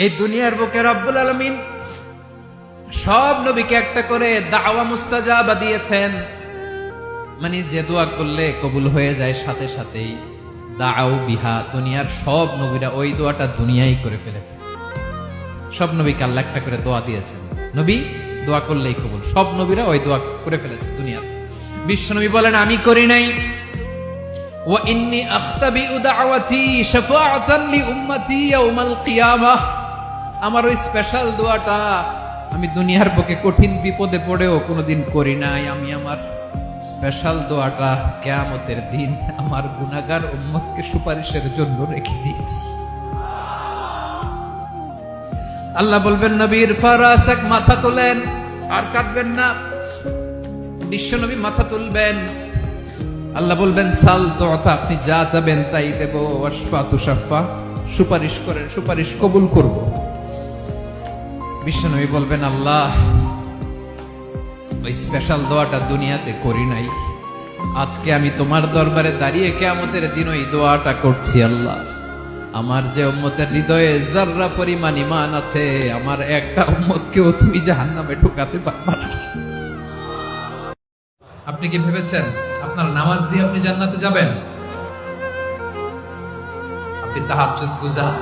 এই দুনিয়ার বুকে রব্বুল আলামিন সব নবীকে একটা করে দাওয়া মুস্তাজাবা দিয়েছেন। মানে যে দোয়া করলে কবুল হয়ে যায় সাথে সাথেই। দাও বিহা, দুনিয়ার সব নবীরা ওই দোয়াটা দুনিয়ায় করে ফেলেছে। সব নবীকে আল্লাহ একটা করে দোয়া দিয়েছেন, নবী দোয়া করলেই কবুল। সব নবীরা ওই দোয়া করে ফেলেছে দুনিয়াতে। বিশ্ব নবী বলেন আমি করি নাই। ওয়া ইন্নী আখতাবিউ দাওয়াতি শাফাআতান লি উম্মতি ইয়াউমাল কিয়ামাহ। আমার ওই স্পেশাল দোয়াটা আমি দুনিয়ার বুকে কঠিন বিপদে পড়েও কোনোদিন করি নাই। আমি আমার স্পেশাল দোয়াটা কিয়ামতের দিন আমার গুনাহগার উম্মতকে সুপারিশের জন্য রেখে দিয়েছি। আল্লাহ বলবেন নবীর ফারাসাক, মাথা তোলেন, আর কাটবেন না। বিশ্ব নবী মাথা তুলবেন। আল্লাহ বলবেন সাল তোতা, আপনি যা চাবেন তাই দেব। ওয়াশফা তুশাফা, সুপারিশ করেন, সুপারিশ কবুল করব। বিশ্ব নবী বলবেন আল্লাহ ওই স্পেশাল দোয়াটা দুনিয়াতে করি নাই, আজকে আমি তোমার দরবারে দাঁড়িয়ে কিয়ামতের দিন ওই দোয়াটা করছি। আল্লাহ আমার যে উম্মতের হৃদয়ে যাররা পরিমাণ ঈমান আছে, আমার একটা উম্মতকেও তুমি জাহান্নামে ঢোকাতে পারবা না। আপনি কি ভেবেছেন আপনার নামাজ দিয়ে আপনি জান্নাতে যাবেন? আপনি তাহাজ্জুদ গুজার,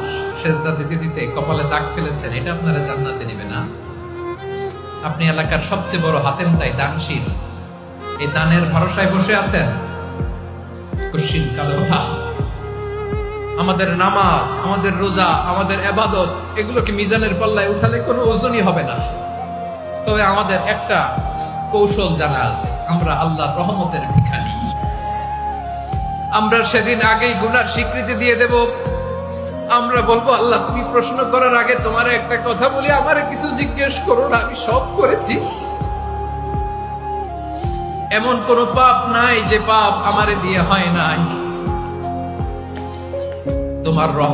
সেজদা দিতে দিতে কপালে দাগ ফেলেছেন, এটা আপনারা জান্নাতে নেবে না। আপনি এলাকার সবচেয়ে বড় হাতেম তাই দানশীল, এই দানের ভরসায় বসে আছেন। কুশিন কালো আমাদের নামাজ, আমাদের রোজা, আমাদের ইবাদত, এগুলোকে মিজানের পাল্লায় উঠালে কোনো ওজনই হবে না। তবে আমাদের একটা কৌশল জানা আছে, আমরা আল্লাহর রহমতের ভিখারি। আমরা সেদিন আগেই গুনার স্বীকৃতি দিয়ে দেব। আমরা বলবো আল্লাহ তুমি প্রশ্ন করার আগে তোমার একটা কথা বলি, আমারে কিছু জিজ্ঞেস করো না, আমি সব করেছি। এমন কোন পাপ নাই যে পাপ আমারে দিয়ে হয় নাই। তোমার রহমত